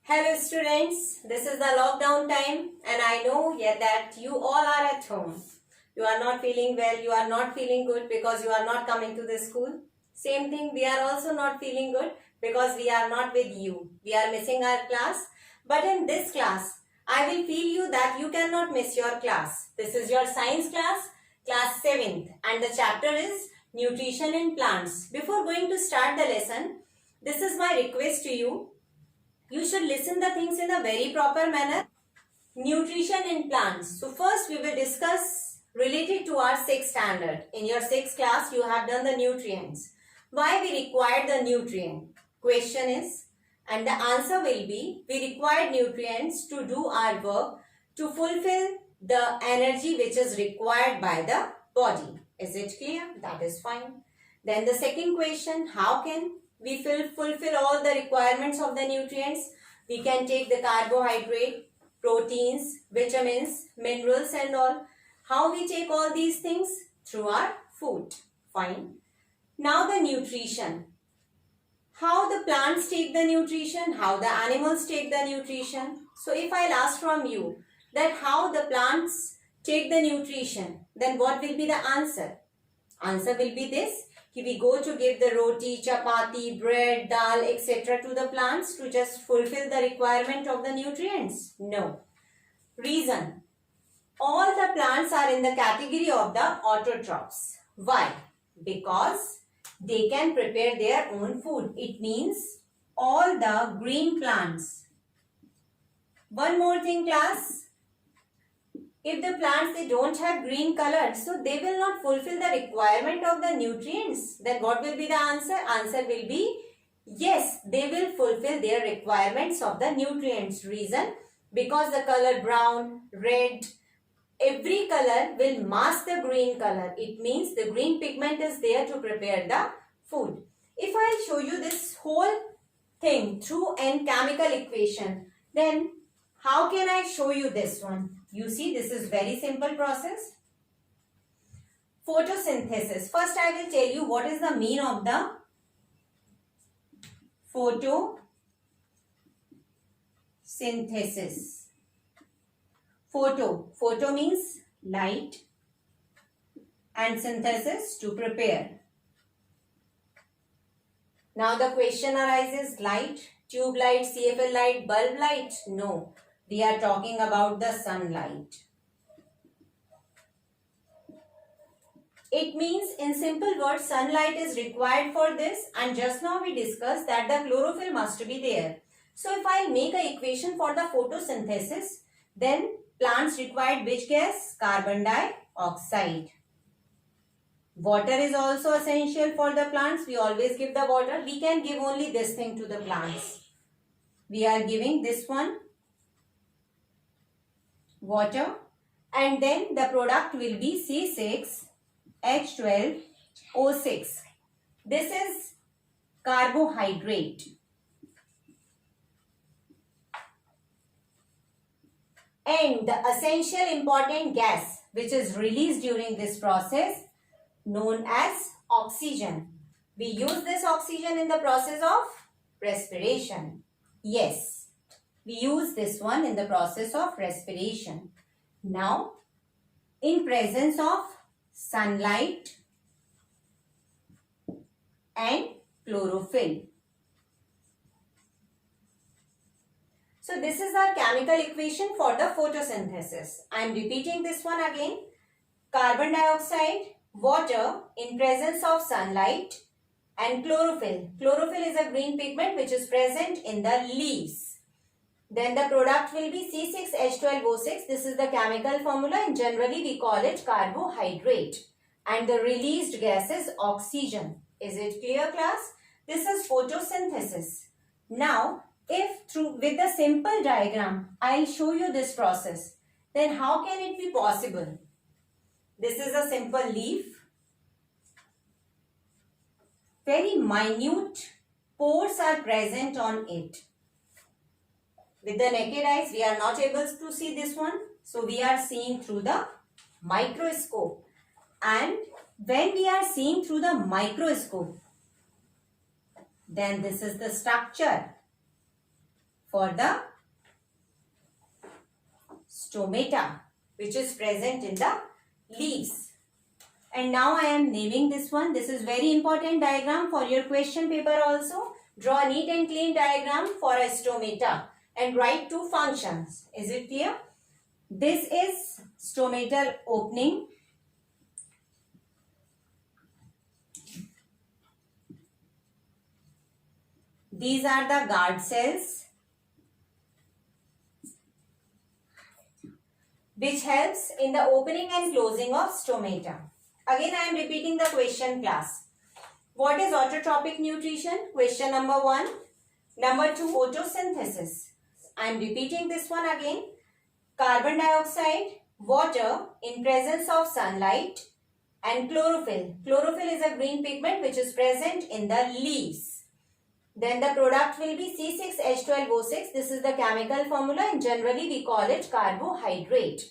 Hello students, this is the lockdown time and I know that you all are at home. You are not feeling well, you are not feeling good because you are not coming to the school. Same thing, we are also not feeling good because we are not with you. We are missing our class. But in this class, I will feel you that you cannot miss your class. This is your science class, class 7th, and the chapter is Nutrition in Plants. Before going to start the lesson, this is my request to you. You should listen the things in a very proper manner. Nutrition in plants. So first we will discuss related to our 6th standard. In your 6th class you have done the nutrients. Why we require the nutrient? Question is, and the answer will be, we require nutrients to do our work to fulfill the energy which is required by the body. Is it clear? That is fine. Then the second question, how can we fulfill all the requirements of the nutrients? We can take the carbohydrate, proteins, vitamins, minerals and all. How we take all these things? Through our food. Fine. Now the nutrition. How the plants take the nutrition, how the animals take the nutrition. So if I'll ask from you that how the plants take the nutrition, then what will be the answer? Answer will be this. We go to give the roti, chapati, bread, dal, etc. to the plants to just fulfill the requirement of the nutrients? No. Reason. All the plants are in the category of the autotrophs. Why? Because they can prepare their own food. It means all the green plants. One more thing class. If the plants, they don't have green color, so they will not fulfill the requirement of the nutrients. Then what will be the answer? Answer will be yes, they will fulfill their requirements of the nutrients. Reason? Because the color brown, red, every color will mask the green color. It means the green pigment is there to prepare the food. If I show you this whole thing through an chemical equation, then how can I show you this one? You see, this is very simple process. Photosynthesis. First, I will tell you what is the meaning of the photosynthesis. Photo means light and synthesis to prepare. Now the question arises, light, tube light, CFL light, bulb light? No. We are talking about the sunlight. It means in simple words, sunlight is required for this, and just now we discussed that the chlorophyll must be there. So if I make an equation for the photosynthesis, then plants required which gas? Carbon dioxide. Water is also essential for the plants. We always give the water. We can give only this thing to the plants. We are giving this one, water, and then the product will be C6H12O6. This is carbohydrate. And the essential important gas which is released during this process known as oxygen. We use this oxygen in the process of respiration. Yes. We use this one in the process of respiration. Now, in presence of sunlight and chlorophyll. So, this is our chemical equation for the photosynthesis. I am repeating this one again. Carbon dioxide, water in presence of sunlight and chlorophyll. Chlorophyll is a green pigment which is present in the leaves. Then the product will be C6H12O6. This is the chemical formula and generally we call it carbohydrate. And the released gas is oxygen. Is it clear class? This is photosynthesis. Now, if with the simple diagram, I'll show you this process. Then how can it be possible? This is a simple leaf. Very minute pores are present on it. With the naked eyes, we are not able to see this one. So, we are seeing through the microscope. And when we are seeing through the microscope, then this is the structure. for the stomata, which is present in the leaves. And now I am naming this one. This is very important diagram for your question paper also. Draw a neat and clean diagram for a stomata and write two functions. Is it clear? This is stomatal opening. These are the guard cells, which helps in the opening and closing of stomata. Again, I am repeating the question, class. What is autotropic nutrition? Question number 1. Number 2, photosynthesis. I am repeating this one again. Carbon dioxide, water in presence of sunlight, and chlorophyll. Chlorophyll is a green pigment which is present in the leaves. Then the product will be C6H12O6. This is the chemical formula and generally we call it carbohydrate.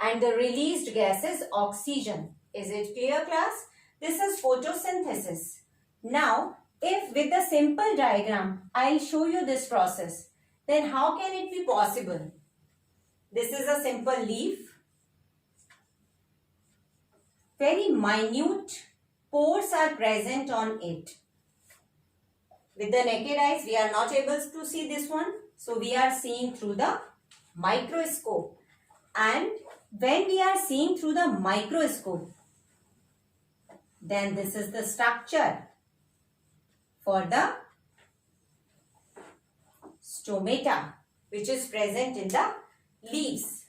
And the released gas is oxygen. Is it clear, class? This is photosynthesis. Now, if with the simple diagram, I'll show you this process, then how can it be possible? This is a simple leaf. Very minute pores are present on it. With the naked eyes, we are not able to see this one. So, we are seeing through the microscope. And when we are seeing through the microscope, then this is the structure for the stomata, which is present in the leaves.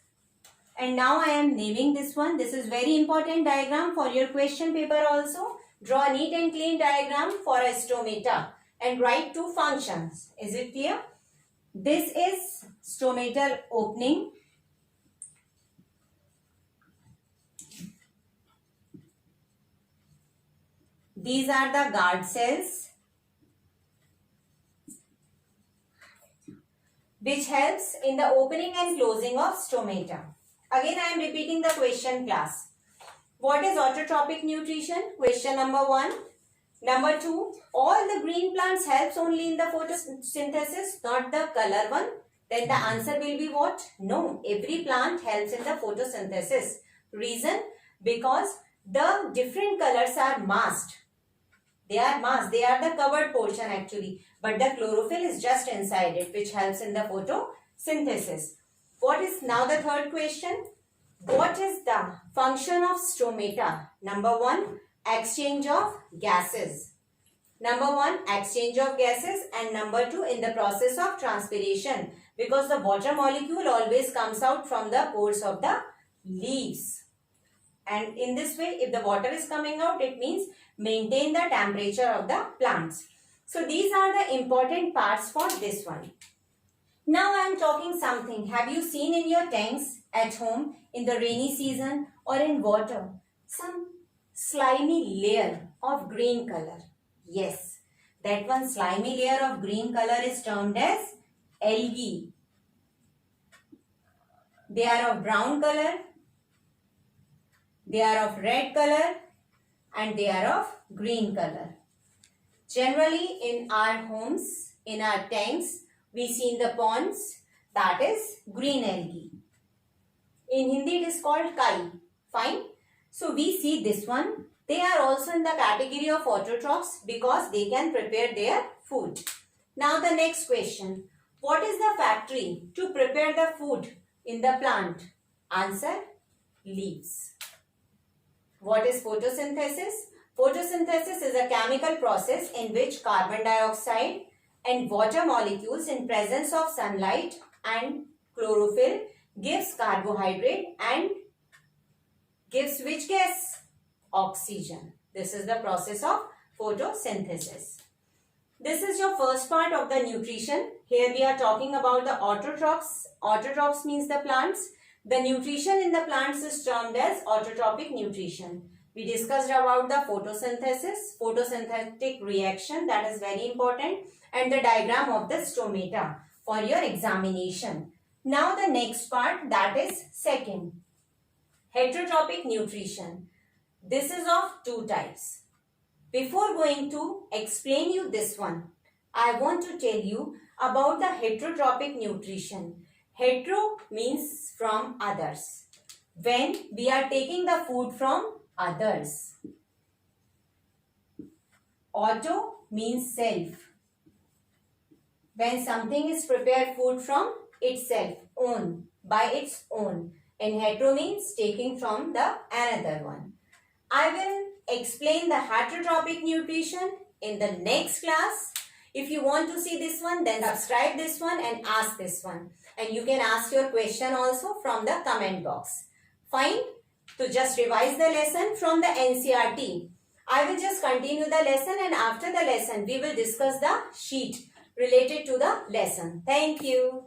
And now I am naming this one. This is very important diagram for your question paper also. Draw a neat and clean diagram for a stomata and write two functions. Is it clear? This is stomatal opening. These are the guard cells, which helps in the opening and closing of stomata. Again, I am repeating the question, class. What is autotropic nutrition? Question number 1. Number 2, all the green plants helps only in the photosynthesis, not the color one. Then the answer will be what? No, every plant helps in the photosynthesis. Reason? Because the different colors are masked. They are masked. They are the covered portion actually. But the chlorophyll is just inside it, which helps in the photosynthesis. What is now the third question? What is the function of stomata? Number 1, exchange of gases. Number 1, exchange of gases, and number 2, in the process of transpiration, because the water molecule always comes out from the pores of the leaves. And in this way, if the water is coming out, it means maintain the temperature of the plants. So these are the important parts for this one. Now I am talking something. Have you seen in your tanks at home in the rainy season or in water some slimy layer of green color? Yes, that one slimy layer of green color is termed as algae. They are of brown color, they are of red color, and they are of green color. Generally in our homes, in our tanks, we see in the ponds, that is green algae. In Hindi it is called kai. Fine. So we see this one. They are also in the category of autotrophs because they can prepare their food. Now the next question. What is the factory to prepare the food in the plant? Answer, leaves. What is photosynthesis? Photosynthesis is a chemical process in which carbon dioxide and water molecules in presence of sunlight and chlorophyll gives carbohydrate and gives which gas? Oxygen. This is the process of photosynthesis. This is your first part of the nutrition. Here we are talking about the autotrophs. Autotrophs means the plants. The nutrition in the plants is termed as autotropic nutrition. We discussed about the photosynthesis, photosynthetic reaction, that is very important, and the diagram of the stomata for your examination. Now the next part, that is second, heterotropic nutrition. This is of two types. Before going to explain you this one, I want to tell you about the heterotropic nutrition. Hetero means from others. When we are taking the food from others. Auto means self. When something is prepared food from itself, own, by its own. And hetero means taking from the another one. I will explain the heterotropic nutrition in the next class. If you want to see this one, then subscribe this one and ask this one. And you can ask your question also from the comment box. Fine? To just revise the lesson from the NCERT. I will just continue the lesson, and after the lesson, we will discuss the sheet related to the lesson. Thank you.